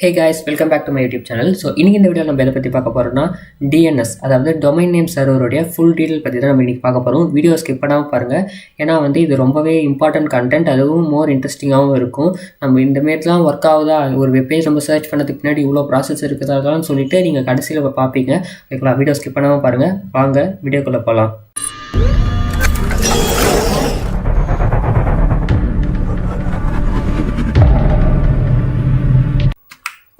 Hey guys, welcome back to my YouTube channel. So இன்றைக்கி இந்த வீடியோவில் நம்ம எதை பற்றி பார்க்க போகிறோம்னா டிஎன்எஸ், அதாவது டொமைன் நேம் சர்வருடைய ஃபுல் டீட்டெயில் பற்றி தான் நம்ம இன்றைக்கி பார்க்க போகிறோம். வீடியோ ஸ்கிப் பண்ணாமல் பாருங்கள், ஏன்னா இது ரொம்பவே இம்பார்ட்டன்ட் கண்டென்ட், அதுவும் மோர் இன்ட்ரெஸ்டிங்காகவும் இருக்கும். நம்ம இந்த மாரிலாம் ஒர்க் ஆகுதா, ஒரு வெப்பேஜ் நம்ம சர்ச் பண்ணதுக்கு பின்னாடி இவ்வளோ ப்ராசஸ் இருக்குதான்னு சொல்லிட்டு நீங்கள் கடைசியில் பார்ப்பீங்க. ஓகேங்களா, வீடியோ ஸ்கிப் பண்ணாமல் பாருங்கள். வாங்க வீடியோக்குள்ளே போகலாம்.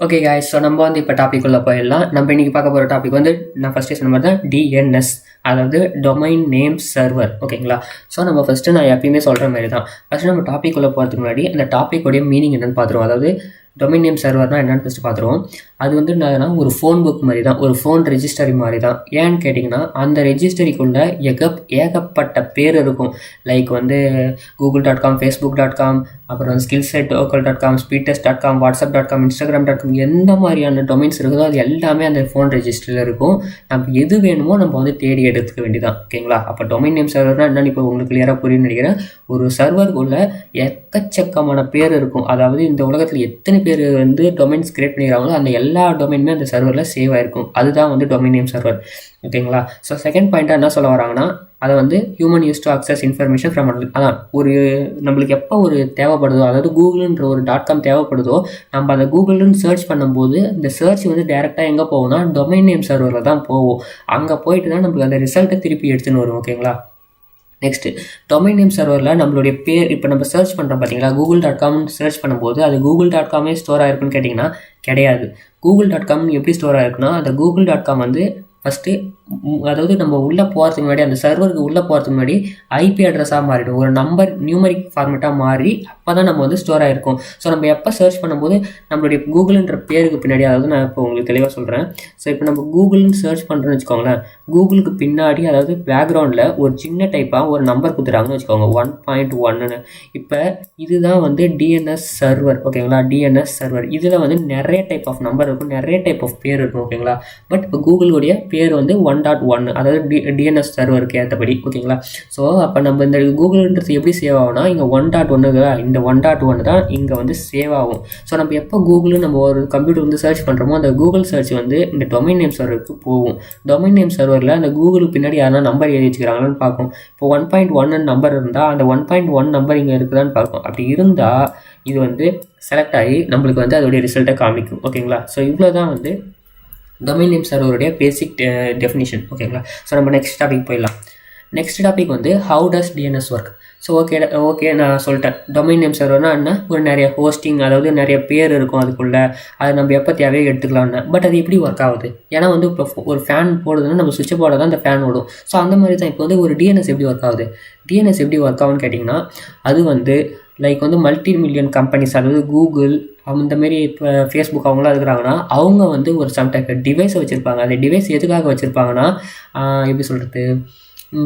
ஓகே guys, ஸோ நம்ம இப்போ டாபிக் உள்ள போயிடலாம். நம்ம இன்றைக்கி பார்க்க போகிற டாபிக் நான் ஃபஸ்ட்டு சொன்ன மாதிரி தான் டிஎன்எஸ், அதாவது டொமைன் நேம் சர்வர். ஓகேங்களா, ஸோ நம்ம ஃபஸ்ட்டு நான் எப்பயுமே சொல்கிற மாதிரி தான், ஃபஸ்ட்டு நம்ம டாபிக் உள்ள போகிறதுக்கு முன்னாடி அந்த டாப்பிக்கோடைய மீனிங் என்னென்னு பார்த்துருவோம். அதாவது டொமைன் நேம் சர்வர்னால் என்னென்னு ஃபஸ்ட்டு பார்த்துருவோம். அது என்னன்னா ஒரு ஃபோன் புக் மாதிரி தான், ஒரு ஃபோன் ரெஜிஸ்டரி மாதிரி தான். ஏன்னு கேட்டிங்கன்னா அந்த ரெஜிஸ்டரிக்குள்ளே ஏகப்பட்ட பேர் இருக்கும். லைக் google.com, facebook.com, அப்புறம் skillset.local.com, speedtest.com, whatsapp.com, instagram.com, எந்த மாதிரியான டொமைன்ஸ் இருக்குதோ அது எல்லாமே அந்த ஃபோன் ரெஜிஸ்டரில் இருக்கும். நம்ம எது வேணுமோ நம்ம தேடி எடுத்துக்க வேண்டியதான். ஓகேங்களா, அப்போ டொமைன் நேம் சர்வர்னால் என்னென்னு இப்போ உங்களுக்கு கிளியராக புரியும்னு நினைக்கிறேன். ஒரு சர்வருக்குள்ளே எக்கச்சக்கமான பேர் இருக்கும். அதாவது இந்த உலகத்தில் எத்தனை பேர் டொமைன்ஸ் கிரியேட் பண்ணிக்கிறாங்களோ அந்த எல்லா டொமைனுமே அந்த சர்வரில் சேவ் ஆகிருக்கும். அதுதான் டொமைன் நேம் சர்வர். ஓகேங்களா, ஸோ செகண்ட் பாயிண்ட்டாக என்ன சொல்ல வராங்கன்னா, அதை human use to access information from அதான் ஒரு நம்மளுக்கு எப்போ ஒரு தேவைப்படுதோ, அதாவது கூகுள்ன்ற ஒரு .com தேவைப்படுதோ, நம்ம அதை கூகுள்னு சர்ச் பண்ணும்போது இந்த சர்ச் டேரெக்டாக எங்கே போகும்னா டொமைன் நேம் சர்வரில் தான் போகும். அங்கே போயிட்டு தான் நம்மளுக்கு அந்த ரிசல்ட்டை திருப்பி எடுத்துன்னு வரும். ஓகேங்களா, நெக்ஸ்ட்டு டொமைன் நேம் சர்வரில் நம்மளுடைய பேர் இப்போ நம்ம சர்ச் பண்ணுறோம் பார்த்தீங்களா, google.com சர்ச் பண்ணும்போது அது google.com ஸ்டோர் ஆகிருக்குன்னு கேட்டிங்கன்னா கிடையாது. google.com எப்படி ஸ்டோர் ஆகிருக்குன்னா, அந்த google.com ஃபஸ்ட்டு அதாவது நம்ம உள்ளே போகிறதுக்கு முன்னாடி, அந்த சர்வருக்கு உள்ளே போகிறதுக்கு முன்னாடி ஐபி அட்ரஸாக மாறிடும். ஒரு நம்பர் நியூமரிக் ஃபார்மேட்டாக மாறி அப்போ தான் நம்ம ஸ்டோர் ஆகிருக்கும். ஸோ நம்ம எப்போ சர்ச் பண்ணும்போது நம்மளுடைய கூகுள்ன்ற பேருக்கு பின்னாடி, அதாவது நான் இப்போ உங்களுக்கு தெளிவாக சொல்கிறேன். ஸோ இப்போ நம்ம கூகுள்னு சர்ச் பண்ணுறோன்னு வச்சுக்கோங்களேன், கூகுளுக்கு பின்னாடி அதாவது பேக்ரவுண்டில் ஒரு சின்ன டைப்பாக ஒரு நம்பர் கொடுத்துட்டாங்கன்னு வச்சுக்கோங்க, 1.1ன்னு. இப்போ இதுதான் டிஎன்எஸ் சர்வர். ஓகேங்களா, டிஎன்எஸ் சர்வர் இதில் நிறைய டைப் ஆஃப் நம்பர் இருக்கும், நிறைய டைப் ஆஃப் பேர் இருக்கும். ஓகேங்களா, பட் இப்போ கூகுளுடைய பேர் 1.1, அதாவது டிஎன்எஸ் சர்வருக்கு ஏற்றபடி. ஓகேங்களா, ஸோ அப்போ நம்ம இந்த கூகுள்ன்றது எப்படி சேவ் ஆகும்னா, இங்கே 1.1 இந்த 1.1 தான் இங்கே சேவ் ஆகும். ஸோ நம்ம எப்போ கூகுள்னு நம்ம ஒரு கம்ப்யூட்டர் சர்ச் பண்ணுறோமோ அந்த கூகுள் சர்ச் இந்த டொமைன் நேம் சர்வருக்கு போகும். டொமைன் நேம் சர்வரில் அந்த கூகுளுக்கு பின்னாடி யாரா நம்பர் எழுதி வச்சுக்கிறாங்கன்னு பார்க்கும். இப்போ 1.1 நம்பர் இருந்தால் அந்த 1.1 நம்பர் இங்கே இருக்குதான்னு பார்க்கும். அப்படி இருந்தால் இது செலக்ட் ஆகி நம்மளுக்கு அதோடைய ரிசல்ட்டை காமிக்கும். ஓகேங்களா, ஸோ இவ்வளோ தான் டொமைன் நேம் சர்வருடைய பேசிக் டெஃபினிஷன். ஓகேங்களா, ஸோ நம்ம நெக்ஸ்ட் டாபிக் போயிடலாம். Next topic how does DNS work. So okay நான் சொல்லிட்டேன். டொமைன் நேம் சர்வர்னா என்ன, ஒரு நிறைய ஹோஸ்டிங், அதாவது நிறைய பேர் இருக்கும் அதுக்குள்ளே, அதை நம்ம எப்போ தேவையோ எடுத்துக்கலாம்னு. பட் அது எப்படி ஒர்க் ஆகுது, ஏன்னா இப்போ ஒரு ஃபேன் போடுதுன்னா நம்ம சுவிட்ச் போர்டில் தான் அந்த ஃபேன் ஓடும். ஸோ அந்த மாதிரி தான் இப்போ ஒரு டிஎன்எஸ் எப்படி ஒர்க் ஆகுது. டிஎன்எஸ் எப்படி ஒர்க் ஆகுன்னு கேட்டிங்கன்னா, அது லைக் மல்டி மில்லியன் கம்பெனிஸ், அதாவது கூகுள் அந்த மாரி இப்போ ஃபேஸ்புக் அவங்களாம் இருக்கிறாங்கன்னா அவங்க ஒரு சம்டைப் டிவைஸை வச்சுருப்பாங்க. அந்த டிவைஸ் எதுக்காக வச்சுருப்பாங்கன்னா, எப்படி சொல்கிறது,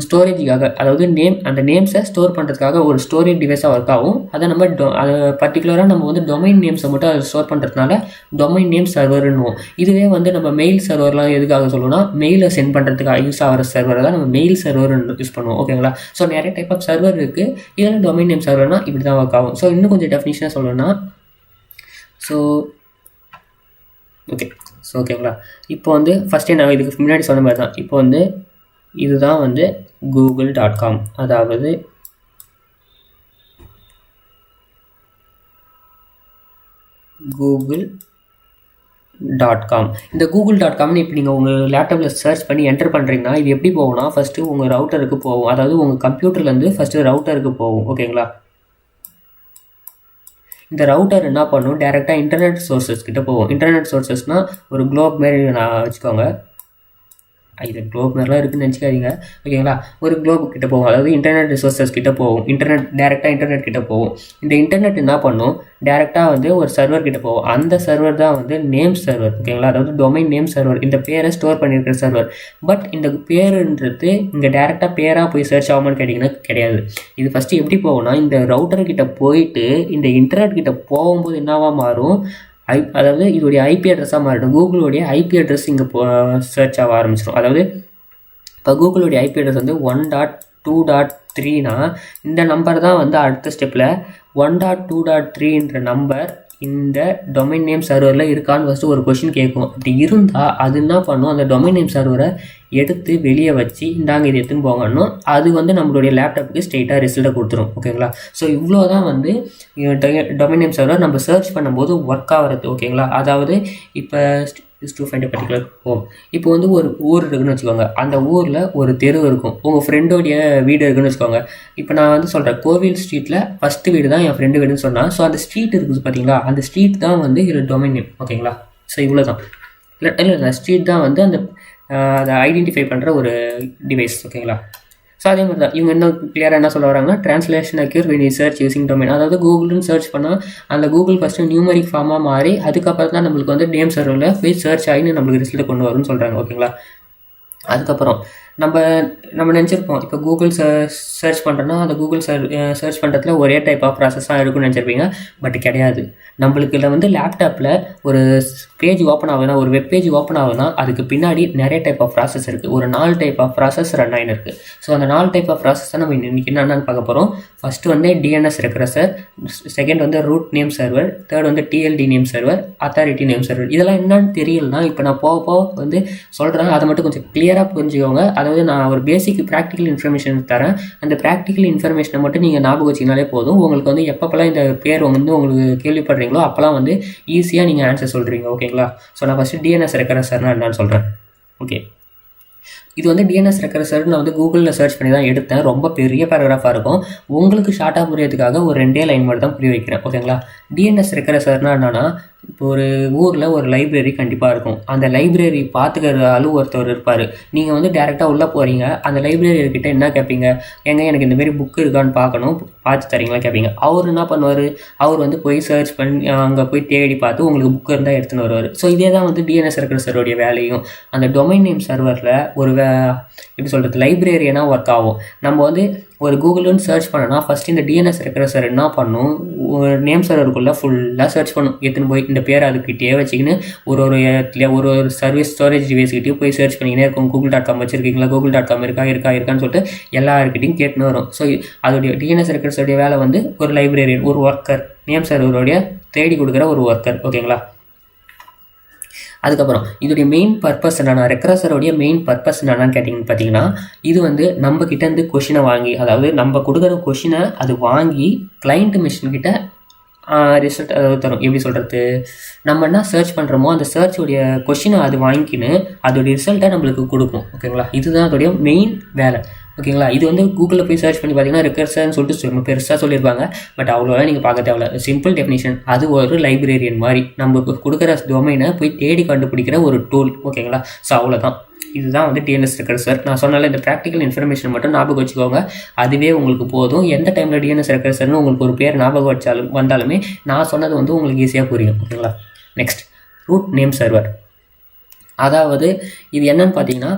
ஸ்டோரேஜுக்காக, அதாவது அந்த நேம்ஸை ஸ்டோர் பண்ணுறதுக்காக ஒரு ஸ்டோரேஜ் டிவைஸாக ஒர்க் ஆகும். அதை நம்ம அதை பர்டிகுலராக நம்ம டொமைன் நேம்ஸை மட்டும் அதை ஸ்டோர் பண்ணுறதுனால டொமைன் நேம் சர்வர்னுவோம். இதுவே நம்ம மெயில் சர்வர்லாம் எதுக்காக சொல்லுவோம்னா, மெயிலை சென்ட் பண்ணுறதுக்காக யூஸ் ஆகிற சர்வரை தான் நம்ம மெயில் சர்வர்னு யூஸ் பண்ணுவோம். ஓகேங்களா, ஸோ நிறைய டைப் ஆஃப் சர்வர் இருக்குது. இதில் டொமைன் நேம் சர்வர்னால் இப்படி தான் ஒர்க் ஆகும். ஸோ இன்னும் கொஞ்சம் டெஃபினிஷனாக சொல்லணும்னா, ஓகேங்களா, இப்போ ஃபஸ்ட்டே நான் இதுக்கு முன்னாடி சொன்ன மாதிரி தான். இப்போ இதுதான் google.com, அதாவது google.com. இந்த google.comனு இப்போ நீங்கள் உங்கள் லேப்டாப்பில் சர்ச் பண்ணி என்டர் பண்ணுறீங்கன்னா இது எப்படி போகும்னா, ஃபஸ்ட்டு உங்கள் ரவுட்டருக்கு போகும். அதாவது உங்கள் கம்ப்யூட்டர்லேருந்து ஃபஸ்ட்டு ரவுட்டருக்கு போகும். ஓகேங்களா, இந்த ரவுட்டர் என்ன பண்ணும், டேரெக்டாக இன்டர்நெட் சோர்ஸஸ் கிட்ட போகும். இன்டர்நெட் சோர்ஸஸ்னால் ஒரு குளோப் மாரி நான் வச்சுக்கோங்க, இது குளோப் மாதிரிலாம் இருக்குதுன்னு நினச்சிக்காதீங்க. ஓகேங்களா, ஒரு குளோப் கிட்ட போகும், அதாவது இன்டர்நெட் ரிசோர்ஸஸ் கிட்ட போகும். டேரெக்டாக இன்டர்நெட் கிட்ட போகும். இந்த இன்டர்நெட் என்ன பண்ணும், டேரெக்டாக ஒரு சர்வர் கிட்ட போகும். அந்த சர்வர் தான் நேம் சர்வர். ஓகேங்களா, அதாவது டொமைன் நேம் சர்வர், இந்த பேரை ஸ்டோர் பண்ணியிருக்கிற சர்வர். பட் இந்த பேருன்றது இங்கே டேரெக்டாக பேராக போய் சர்ச் ஆகுமான்னு கேட்டிங்கன்னா கிடையாது. இது ஃபஸ்ட்டு எப்படி போகும்னா, இந்த ரவுட்டர் கிட்ட போயிட்டு இந்த இன்டர்நெட் கிட்ட போகும்போது என்னவா மாறும், அதாவது இதோடைய ஐபி அட்ரஸாக மாறிடும். கூகுளுடைய ஐபி அட்ரஸ் இங்கே சர்ச் ஆக ஆரம்பிச்சிடும். அதாவது இப்போ கூகுளுடைய ஐபி அட்ரஸ் 1.2.3னா இந்த நம்பர் தான் அடுத்த ஸ்டெப்பில் 1.2.3ன்ற நம்பர் இந்த டொமைன் நேம் சர்வரில் இருக்கான்னு ஃபஸ்ட்டு ஒரு கொஷின் கேட்கும். அப்படி இருந்தால் அது என்ன பண்ணும், அந்த டொமைன் நேம் சர்வரை எடுத்து வெளியே வச்சு இந்தாங்க இது எடுத்துன்னு போங்கன்னு அது வந்து நம்மளுடைய லேப்டாப்புக்கு ஸ்ட்ரெயிட்டாக ரிசல்ட்டை கொடுத்துரும். ஓகேங்களா? ஸோ இவ்வளோ தான் வந்து டொமைன் நேம் சர்வர் நம்ம சர்ச் பண்ணும்போது ஒர்க் ஆகிறது. ஓகேங்களா? அதாவது இப்போ to find a particular home. இப்போ வந்து ஒரு ஊர் இருக்குன்னு வச்சுக்கோங்க. அந்த ஊரில் ஒரு தெரு இருக்கும், உங்கள் ஃப்ரெண்டோடைய வீடு இருக்குன்னு வச்சுக்கோங்க. இப்போ நான் வந்து சொல்கிறேன், கோவில் ஸ்ட்ரீட்டில் ஃபஸ்ட்டு வீடு தான் என் ஃப்ரெண்டு வீடுன்னு சொன்னால், ஸோ அந்த ஸ்ட்ரீட் இருக்குது பார்த்தீங்களா, அந்த ஸ்ட்ரீட் தான் வந்து இது டொமைன் நேம். ஓகேங்களா? ஸோ இவ்வளோ தான். இல்லை ஸ்ட்ரீட் தான் வந்து அந்த அதை ஐடென்டிஃபை பண்ணுற ஒரு டிவைஸ். ஓகேங்களா? ஸோ அதே மாதிரி தான் இவங்க இன்னும் கிளியராக என்ன சொல்ல வராங்கன்னா, translation அக்யூர் when you search using domain. அதாவது கூகுள்னு சர்ச் பண்ணால் அந்த கூகுள் ஃபஸ்ட்டு நியூமரிக் ஃபார்மாக மாறி அதுக்கப்புறம் தான் நம்மளுக்கு வந்து நேம் சர்வரில் போய் சர்ச் ஆகின்னு நம்மளுக்கு ரிசல்ட்டை கொண்டு வரும்னு சொல்கிறாங்க. ஓகேங்களா? அதுக்கப்புறம் நம்ம நினச்சிருப்போம், இப்போ கூகுள் சர்ச் பண்ணுறோன்னா அந்த கூகுள் சர்ச் பண்ணுறதுல ஒரே டைப் ஆஃப் ப்ராசஸாக இருக்குன்னு நினச்சிருப்பீங்க. பட் கிடையாது. நம்மளுக்கு இதில் வந்து லேப்டாப்பில் ஒரு பேஜ் ஓப்பன் ஆகுதுன்னா, ஒரு வெப் பேஜ் ஓப்பன் ஆகுதுன்னா அதுக்கு பின்னாடி நிறைய டைப் ஆஃப் ப்ராசஸ் இருக்குது. ஒரு 4 டைப் ஆஃப் ப்ராசஸ் ரன் ஆகின்னு இருக்குது. ஸோ அந்த 4 டைப் ஆஃப் ப்ராசஸ் தான் நம்ம இன்றைக்கி என்னென்னு பார்க்க போகிறோம். ஃபஸ்ட்டு வந்து டிஎன்எஸ் ரெக்ரஸர், செகண்ட் வந்து ரூட் நேம் சர்வர், தேர்ட் வந்து TLD name server, authority name server. இதெல்லாம் என்னன்னு தெரியலனா இப்போ நான் போக வந்து சொல்கிறேன், அதை மட்டும் கொஞ்சம் கிளியராக புரிஞ்சுக்கோங்க. அதாவது நான் ஒரு பேசிக் ப்ராக்டிக்கல் இன்ஃபர்மேஷன் தரேன். அந்த ப்ராக்டிக்கல் இன்ஃபர்மேஷனை மட்டும் நீங்கள் ஞாபகம் வச்சிங்கனாலே போதும். உங்களுக்கு வந்து எப்பப்பெல்லாம் இந்த பேர் வந்து உங்களுக்கு கேள்விப்படுறீங்களோ அப்போலாம் வந்து ஈஸியாக நீங்கள் ஆன்சர் சொல்கிறீங்க. ஓகேங்களா? ஸோ நான் ஃபஸ்ட்டு டிஎன்எஸ் ரெக்ரஸர்னா என்னன்னு சொல்கிறேன். ஓகே, இது வந்து டிஎன்எஸ் ரெக்ரஸர் நான் வந்து கூகுளில் சர்ச் பண்ணி தான் எடுத்தேன். ரொம்ப பெரிய பேராகிராஃபாக இருக்கும். உங்களுக்கு ஷார்ட்டாக புரியறதுக்காக ஒரு 2 லைன் மட்டும் தான் புரிய வைக்கிறேன். ஓகேங்களா? டிஎன்எஸ் ரெக்ரஸர்னா என்னன்னா, இப்போ ஒரு ஊரில் ஒரு லைப்ரரி கண்டிப்பாக இருக்கும். அந்த லைப்ரரி பார்த்துக்கிற ஒருத்தர் இருப்பார். நீங்கள் வந்து டேரெக்டாக உள்ளே போகிறீங்க, அந்த லைப்ரரிக்கிட்ட என்ன கேட்பீங்க, ஏங்க எனக்கு இந்தமாரி புக்கு இருக்கான்னு பார்க்கணும், பார்த்து தரீங்களா கேட்பீங்க. அவர் என்ன பண்ணுவார், அவர் வந்து போய் சர்ச் பண்ணி அங்கே போய் தேடி பார்த்து உங்களுக்கு புக்கு இருந்தால் எடுத்துன்னு வருவார். ஸோ இதே தான் வந்து டிஎன்எஸ் ரெக்ரஸருடைய வேலையும். அந்த டொமைன் நேம் சர்வரில் ஒரு எப்படி சொல்கிறது, லைப்ரரியனாக ஒர்க் ஆகும். நம்ம வந்து ஒரு கூகுள்னு சர்ச் பண்ணனா ஃபஸ்ட்டு இந்த டிஎன்எஸ் ரெக்ரஸர் என்ன பண்ணும், ஒரு நேம் சர்வருக்குள்ளே ஃபுல்லாக சர்ச் பண்ணும். எடுத்துன்னு போய் இந்த பேர் அதுக்கிட்டே வச்சுக்கின்னு ஒரு இடத்துல ஒரு சர்வீஸ் ஸ்டோரேஜ் டிவைஸ்கிட்டே போய் சர்ச் பண்ணிக்கினே இருக்கும். google.com வச்சுருக்கீங்களா, google.com இருக்கான்னு சொல்லிட்டு எல்லாருக்கிட்டையும் கேட்டுன்னு வரும். ஸோ அதோடைய டிஎன்எஸ் ரெக்ரஸருடைய வேலை வந்து ஒரு லைப்ரரியன், ஒரு ஒர்க்கர், நேம் சர்வருடைய தேடி கொடுக்குற ஒரு ஒர்க்கர். ஓகேங்களா? அதுக்கப்புறம் இதோடைய மெயின் பர்பஸ் என்னன்னா, ரெக்ரஸருடைய மெயின் பர்பஸ் என்னென்னு பார்த்தீங்கன்னா, இது வந்து நம்ம கிட்டேருந்து கொஷினை வாங்கி, அதாவது நம்ம கொடுக்குற கொஷினை அது வாங்கி கிளைண்ட் மிஷின்கிட்ட ரிசல்ட் தரும். எப்படி சொல்கிறது, நம்ம என்ன சர்ச் பண்ணுறோமோ அந்த சர்ச்சுடைய கொஷினை அது வாங்கிக்கின்னு அதோடைய ரிசல்ட்டை நம்மளுக்கு கொடுக்கும். ஓகேங்களா? இதுதான் அதோடைய மெயின் வேலை. ஓகேங்களா? இது வந்து கூகுளில் போய் சர்ச் பண்ணி பார்த்தீங்கன்னா ரெக்ரஸர்னு சொல்லிட்டு பெருசாக சொல்லியிருப்பாங்க. பட் அவ்வளோலாம் நீங்கள் பார்க்க தேவையில்ல. சிம்பிள் டெஃபினிஷன், அது ஒரு லைப்ரரியன் மாதிரி நம்ம கொடுக்குற டொமைனை போய் தேடி கண்டுபிடிக்கிற ஒரு டூல். ஓகேங்களா? ஸோ அவ்வளோதான். இதுதான் வந்து டிஎன்எஸ் ரெக்ரஸர். நான் சொன்னால இந்த ப்ராக்டிக்கல் இன்ஃபர்மேஷன் மட்டும் ஞாபகம் வச்சுக்கோங்க, அதுவே உங்களுக்கு போதும். எந்த டைமில் டிஎன்எஸ் ரெக்ரஸர்னு உங்களுக்கு ஒரு பேர் ஞாபகம் வந்தாலுமே நான் சொன்னது வந்து உங்களுக்கு ஈஸியாக புரியும். ஓகேங்களா? Next, root name server. அதாவது இது என்னன்னு பார்த்தீங்கன்னா,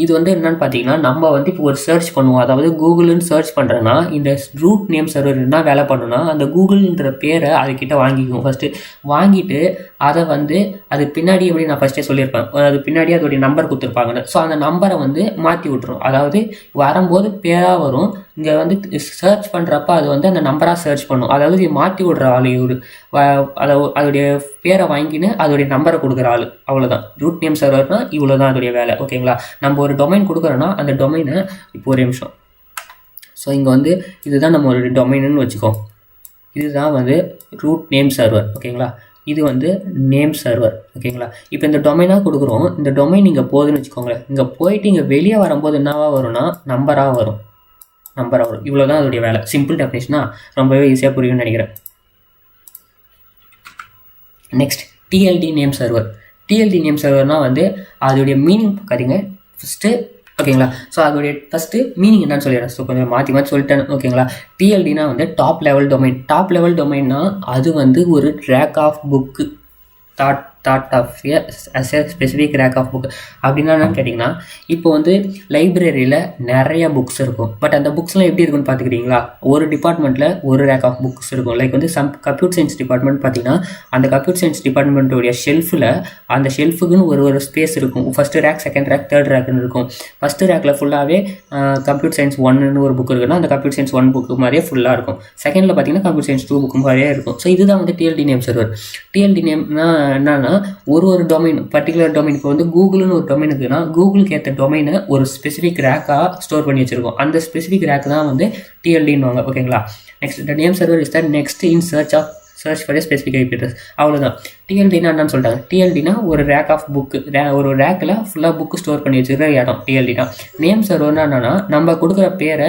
இது வந்து என்னன்னு பார்த்தீங்கன்னா, நம்ம வந்து இப்போ ஒரு சர்ச் பண்ணுவோம். அதாவது கூகுள்னு சர்ச் பண்ணுறேன்னா இந்த ரூட் நேம் சர்வர் என்ன வேலை பண்ணுன்னா, அந்த கூகுள்ன்ற பேரை அதுக்கிட்ட வாங்கிக்கும். ஃபஸ்ட்டு வாங்கிட்டு அதை வந்து அது பின்னாடி எப்படி நான் ஃபஸ்ட்டே சொல்லியிருப்பேன், அது பின்னாடி அதோடைய நம்பர் கொடுத்துருப்பாங்கன்னு. ஸோ அந்த நம்பரை வந்து மாற்றி விட்ரும். அதாவது வரும்போது பேராக வரும், இங்கே வந்து சர்ச் பண்ணுறப்ப அது வந்து அந்த நம்பராக சர்ச் பண்ணும். அதாவது மாற்றி விடுற ஆள் இவர், அதோடைய பேரை வாங்கின்னு அதோடைய நம்பரை கொடுக்குற ஆள். அவ்வளோதான் ரூட் நேம் சர்வர்னால் இவ்வளோ தான் அதோடைய வேலை. ஓகேங்களா? நம்ம ஒரு டொமைன் கொடுக்குறோன்னா அந்த டொமைனை இப்போ ஒரு நிமிஷம். ஸோ இங்கே வந்து இதுதான் நம்ம ஒரு டொமைனுன்னு வச்சுக்கோம். இதுதான் வந்து ரூட் நேம் சர்வர். ஓகேங்களா? இது வந்து நேம் சர்வர். ஓகேங்களா? இப்போ இந்த டொமைனாக கொடுக்குறோம். இந்த டொமைன் இங்கே போகுதுன்னு வச்சுக்கோங்களேன். இங்கே போயிட்டு இங்கே வெளியே வரும்போது என்னவாக வரும்னா நம்பராக வரும். இவ்வளோ தான் அதோடைய வேலை. சிம்பிள் டெஃபினிஷனா ரொம்பவே ஈஸியாக புரியும்னு நினைக்கிறேன். Next, TLD name server. TLD name சர்வர்னால் வந்து அதோடைய மீனிங் பார்க்காதீங்க ஃபஸ்ட்டு. ஓகேங்களா? ஸோ அதோடைய ஃபஸ்ட்டு மீனிங் என்னன்னு சொல்லிடுறேன். ஸோ கொஞ்சம் மாற்றி சொல்லிட்டேன். ஓகேங்களா? டிஎல்டினா வந்து top level domain. Top level டொமைன்னா அது வந்து ஒரு track of book, thought of as a specific rack of book. அப்படின்னா என்னன்னு கேட்டிங்கன்னா, இப்போ வந்து லைப்ரரியில் நிறைய புக்ஸ் இருக்கும். பட் அந்த புக்ஸ்லாம் எப்படி இருக்குன்னு பார்த்துக்கிட்டிங்களா, ஒரு டிபார்ட்மெண்ட்டில் ஒரு ரேக் ஆஃப் புக்ஸ் இருக்கும். லைக் வந்து கம்ப்யூட்டர் சயின்ஸ் டிபார்ட்மெண்ட் பார்த்தீங்கன்னா, அந்த கம்ப்யூட்டர் சயின்ஸ் டிபார்ட்மெண்ட்டோடைய ஷெல்ஃபில் அந்த ஷெல்ஃபுக்குன்னு ஒரு ஸ்பேஸ் இருக்கும். First rack, second rack, third ரேக்னு இருக்கும். ஃபஸ்ட்டு ரேக்கில் ஃபுல்லாகவே கம்ப்யூட்டர் சயின்ஸ் 1ன்னு ஒரு புக் இருக்குன்னா அந்த கம்ப்யூட்டர் சயின்ஸ் 1 புக்கு மாதிரியே ஃபுல்லாக இருக்கும். செகண்டில் பார்த்தீங்கன்னா கம்ப்யூட்டர் சயின்ஸ் 2 புக்கு மாதிரியே இருக்கும். ஸோ இதுதான் வந்து டிஎல்டி நேம் சர்வர். டிஎல்டி நேம்னா என்னன்னா, ஒரு டொமைன், பர்டிகுலர் டொமைன். இப்போ வந்து கூகுள்னு ஒரு டொமைன் இருக்குன்னா, கூகுளுக்கு ஏற்ற டொமைனை ஒரு ஸ்பெசிஃபிக் ரேக்காக ஸ்டோர் பண்ணி வச்சிருக்கோம். அந்த ஸ்பெசிஃபிக் ரேக் தான் வந்து டிஎல்டின்னு. ஓகேங்களா. Next, the name server is the next in search for specific IP address. அவ்வளோதான். டிஎல்டினா என்னன்னு சொல்லிட்டாங்க. டிஎல்டினா ஒரு ரேக் ஆஃப் புக்கு, ஒரு ரேக்கில் ஃபுல்லாக புக்கு ஸ்டோர் பண்ணி வச்சுக்கிற இடம் டிஎல்டினா. நேம் சர்வர்னா என்னன்னா, நம்ம கொடுக்குற பேரை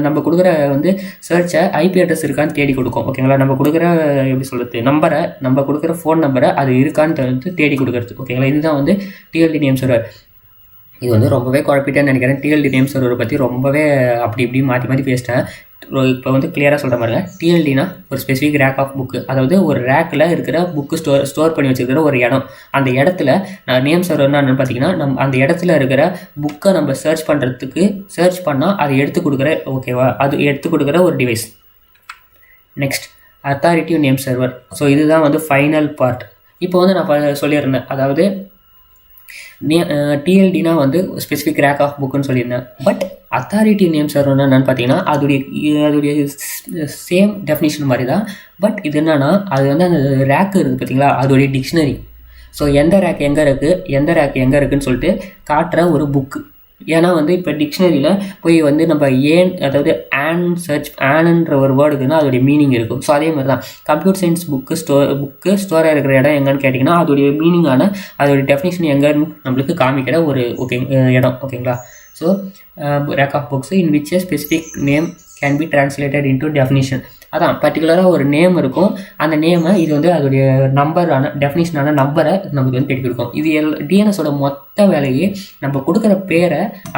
நம்ம கொடுக்குற வந்து சர்ச்சை ஐபி அட்ரஸ் இருக்கான்னு தேடி கொடுக்கும். ஓகேங்களா. நம்ம கொடுக்குற எப்படி சொல்கிறது, நம்பரை, நம்ம கொடுக்குற ஃபோன் நம்பரை அது இருக்கான்னு வந்து தேடி கொடுக்குறது. ஓகேங்களா. இதுதான் வந்து டிஎல்டி நேம் சர்வர். இது வந்து ரொம்பவே குழப்பிட்டேன்னு நினைக்கிறேன். டிஎல்டி நேம் சர்வரை பற்றி ரொம்பவே அப்படி இப்படி மாற்றி பேசிட்டேன். இப்போ வந்து கிளியராக சொல்கிற மாதிரிங்க, டிஎல்டினா ஒரு ஸ்பெசிஃபிக் ரேக் ஆஃப் புக்கு, அதாவது ஒரு ரேக்கில் இருக்கிற புக்கு ஸ்டோர் பண்ணி வச்சுருக்கிற ஒரு இடம். அந்த இடத்துல நேம் சர்வர்னா என்னன்னு பார்த்தீங்கன்னா, அந்த இடத்துல இருக்கிற புக்கை நம்ம சர்ச் பண்ணால் அதை எடுத்து கொடுக்குற, ஓகேவா, அது எடுத்து கொடுக்குற ஒரு device. Next, authoritative name server. So இதுதான் வந்து ஃபைனல் பார்ட். இப்போ வந்து நான் சொல்லியிருந்தேன், அதாவது டிஎல்டினா வந்து ஸ்பெசிஃபிக் ரேக் ஆஃப் புக்குன்னு சொல்லியிருந்தேன். பட் அத்தாரிட்டி நேம் சர்வர்னா என்னன்னு பார்த்தீங்கன்னா, அதோடைய சேம் டெஃபினிஷன் மாதிரி தான். பட் இது என்னன்னா, அது வந்து அந்த ரேக் இருக்குது பார்த்தீங்களா, அதோடைய டிக்ஷனரி. ஸோ எந்த ரேக் எங்கே இருக்குன்னு சொல்லிட்டு காட்டுற ஒரு புக்கு. ஏன்னா வந்து இப்போ டிக்ஷனரியில் போய் வந்து நம்ம அதாவது ஆன்ன்ற ஒரு வேர்டுக்குன்னா அதோடைய மீனிங் இருக்கும். ஸோ அதே மாதிரி தான் கம்ப்யூட்டர் சயின்ஸ் புக்கு ஸ்டோராக இருக்கிற இடம் எங்கன்னு கேட்டிங்கன்னா, அதோடைய மீனிங்கான அதோடைய டெஃபினேஷன் எங்கன்னு நம்மளுக்கு காமிக்கிற ஒரு இடம். ஓகேங்களா. So rack of books in which specific name can be translated into definition. அதான் பர்டிகுலராக ஒரு நேம் இருக்கும். அந்த நேமை இது வந்து அதோடைய டெஃபினிஷனான நம்பரை நமக்கு வந்து தேடி கொடுக்கும். இது டிஎன்எஸோட மொத்த வேலையே நம்ம கொடுக்குற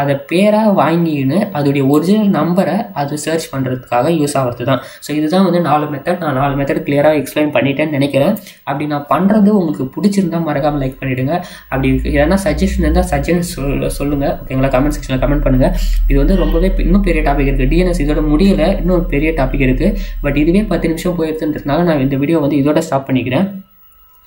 அதை பேராக வாங்கின்னு அதோடைய ஒரிஜினல் நம்பரை அது சர்ச் பண்ணுறதுக்காக யூஸ் ஆகிறது தான். ஸோ இதுதான் வந்து 4 மெத்தட். நான் 4 மெத்தட் கிளியராக எக்ஸ்பிளைன் பண்ணிட்டேன்னு நினைக்கிறேன். அப்படி நான் பண்ணுறது உங்களுக்கு பிடிச்சிருந்தா மறக்காமல் லைக் பண்ணிவிடுங்க. அப்படி ஏன்னா சஜஷன் இருந்தால் சொல்லுங்கள். ஓகேங்களா. கமெண்ட் செக்ஷனில் கமெண்ட் பண்ணுங்கள். இது வந்து ரொம்பவே இன்னும் பெரிய டாபிக் இருக்குது. டிஎன்எஸ் இதோட முடியல, இன்னும் பெரிய டாபிக் இருக்குது. பட் இதுவே 10 நிமிஷம் போயிருதுன்றதுனால நான் இந்த வீடியோ வந்து இதோட ஸ்டாப் பண்ணிக்கிறேன்.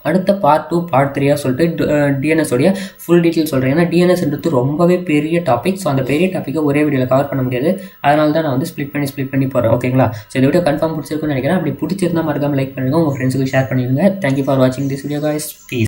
அடுத்த பார்ட் 2 பார்ட் 3 சொல்லிட்டு டிஎன்எஸோடைய ஃபுல் டீட்டெயில் சொல்கிறேன். ஏன்னா டிஎன்எஸ்ன்றது ரொம்பவே பெரிய டாபிக். ஸோ அந்த பெரிய டாப்பிக்கை ஒரே வீடியோவில் கவர் பண்ண முடியாது. அதனால தான் நான் வந்து ஸ்ப்ளிட் பண்ணி போகிறேன். ஓகேங்களா. ஸோ இந்த வீடியோ கன்ஃபார்ம் பிடிச்சிருக்குன்னு நினைக்கிறேன். அப்படி பிடிச்சிருந்தா மறக்காமல் லைக் பண்ணுங்கள், உங்கள் ஃப்ரெண்ட்ஸுக்கு ஷேர் பண்ணிடுங்க. தேங்க்யூ ஃபார் வாட்சிங் திஸ் வீடியோ காய்ஸ். ப்ளீஸ்.